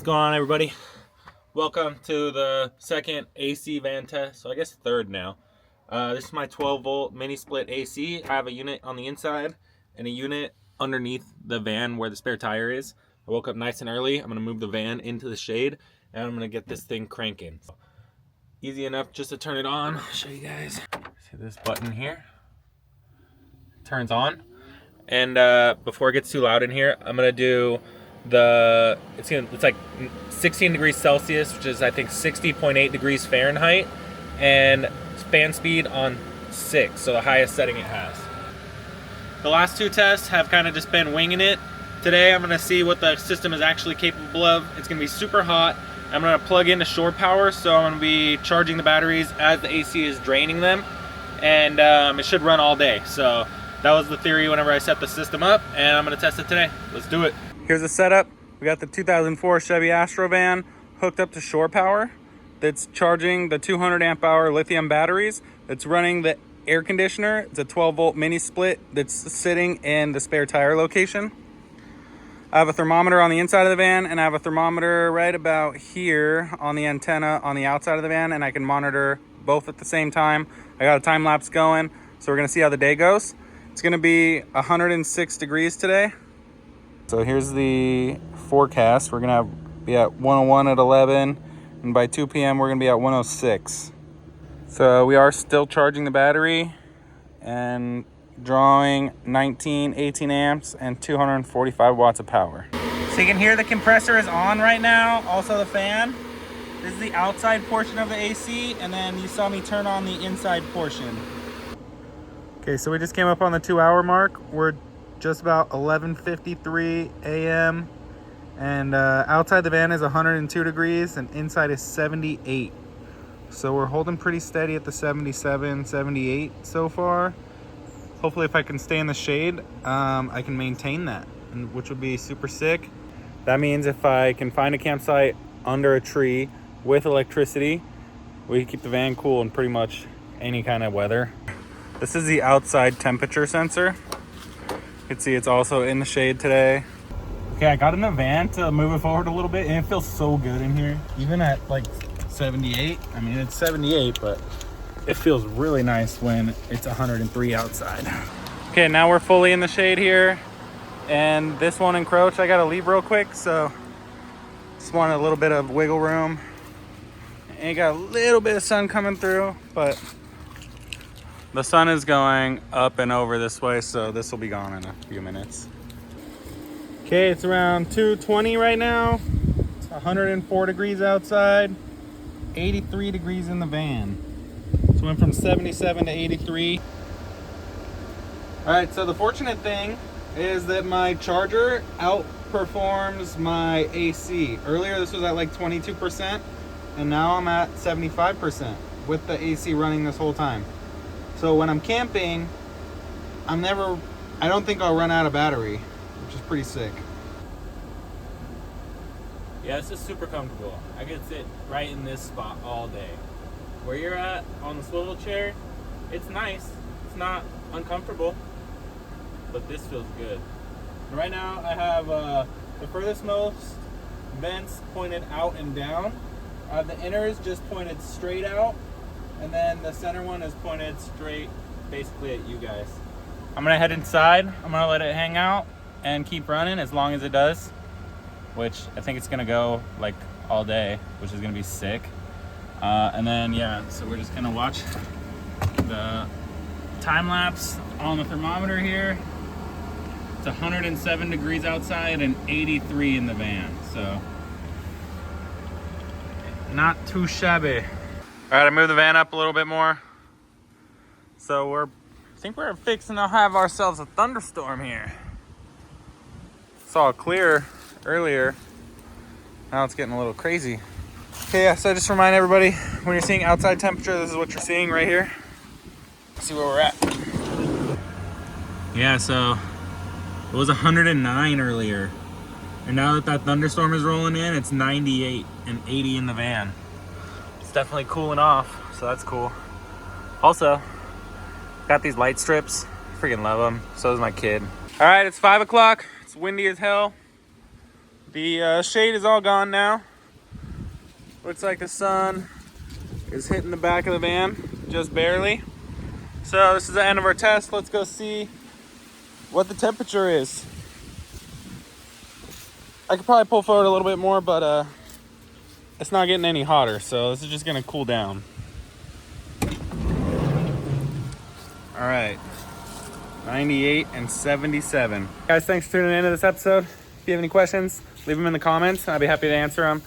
What's going on, everybody? Welcome to the second AC van test, so I guess third now. This is my 12 volt mini split AC. I have a unit on the inside and a unit underneath the van where the spare tire is. I woke up nice and early. I'm gonna move the van into the shade and I'm gonna get this thing cranking. So, easy enough just to turn it on. I'll show you guys. See this button here? Turns on. And before it gets too loud in here, I'm gonna do it's like 16 degrees Celsius, which is I think 60.8 degrees Fahrenheit, and fan speed on 6, so the highest setting it has. The last two tests have kind of just been winging it. Today I'm gonna see what the system is actually capable of. It's gonna be super hot. I'm gonna plug into shore power, so I'm gonna be charging the batteries as the AC is draining them, and it should run all day. So that was the theory whenever I set the system up, and I'm gonna test it today. Let's do it. Here's the setup. We got the 2004 Chevy Astro van hooked up to shore power that's charging the 200 amp hour lithium batteries. It's running the air conditioner. It's a 12 volt mini split that's sitting in the spare tire location. I have a thermometer on the inside of the van, and I have a thermometer right about here on the antenna on the outside of the van, and I can monitor both at the same time. I got a time lapse going, so we're gonna see how the day goes. It's gonna be 106 degrees today. So here's the forecast. We're gonna be at 101 at 11, and by 2 p.m. we're gonna be at 106. So we are still charging the battery and drawing 18 amps and 245 watts of power. So you can hear the compressor is on right now, also the fan. This is the outside portion of the AC, and then you saw me turn on the inside portion. Okay, so we just came up on the 2-hour mark. We're just about 11:53 a.m. and outside the van is 102 degrees and inside is 78. So we're holding pretty steady at the 77, 78 so far. Hopefully if I can stay in the shade, I can maintain that, which would be super sick. That means if I can find a campsite under a tree with electricity, we can keep the van cool in pretty much any kind of weather. This is the outside temperature sensor. You can see it's also in the shade today. Okay, I got in the van to move it forward a little bit, and it feels so good in here. Even at like 78, I mean it's 78, but it feels really nice when it's 103 outside. Okay, now we're fully in the shade here, and this won't encroach. I gotta leave real quick, so just wanted a little bit of wiggle room. And you got a little bit of sun coming through, but the sun is going up and over this way, so this will be gone in a few minutes. Okay, it's around 2:20 right now. It's 104 degrees outside, 83 degrees in the van. So it went from 77 to 83. All right, so the fortunate thing is that my charger outperforms my AC. Earlier this was at like 22%, and now I'm at 75% with the AC running this whole time. So when I'm camping, I don't think I'll run out of battery, which is pretty sick. Yeah, this is super comfortable. I could sit right in this spot all day. Where you're at on the swivel chair, it's nice. It's not uncomfortable, but this feels good. And right now I have the furthest most vents pointed out and down. I have the inners just pointed straight out, and then the center one is pointed straight basically at you guys. I'm gonna head inside. I'm gonna let it hang out and keep running as long as it does, which I think it's gonna go like all day, which is gonna be sick. And then yeah, so we're just gonna watch the time lapse on the thermometer here. It's 107 degrees outside and 83 in the van, so not too shabby. All right, I moved the van up a little bit more. So I think we're fixing to have ourselves a thunderstorm here. Saw it clear earlier. Now it's getting a little crazy. Okay, yeah, so just remind everybody, when you're seeing outside temperature, this is what you're seeing right here. Let's see where we're at. Yeah, so it was 109 earlier. And now that thunderstorm is rolling in, it's 98 and 80 in the van. Definitely cooling off, so that's cool. Also, got these light strips. Freaking love them. So does my kid. All right, it's 5 o'clock. It's windy as hell. The shade is all gone now. Looks like the sun is hitting the back of the van, just barely. So this is the end of our test. Let's go see what the temperature is. I could probably pull forward a little bit more, but it's not getting any hotter, so this is just gonna cool down. All right, 98 and 77. Guys, thanks for tuning into this episode. If you have any questions, leave them in the comments. I'd be happy to answer them.